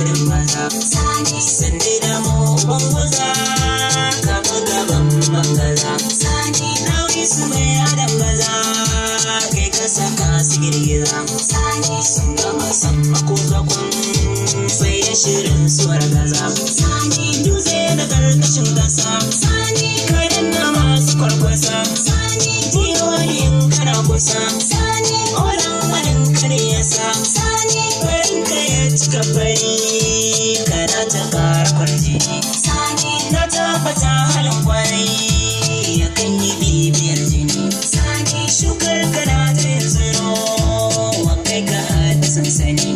abin maza. Sande da mu bangoza kama gaban mangaza. Nauyi su mai adam maza kai ka saka su girgiza. Sun gama san mako zakon sai ya shirin su wargaza. Dutse da karkashin gasa kayan na masu kwarkwasa. Jiyoyin kana kusa oran malin kare yasa. Farin ka ya cika fari kana ta kara kwarjini. Na tabbata halin kwarai ya kan yi bibiyar jini. Shukar kana ta yin tsiro wankai ka haɗa sansani.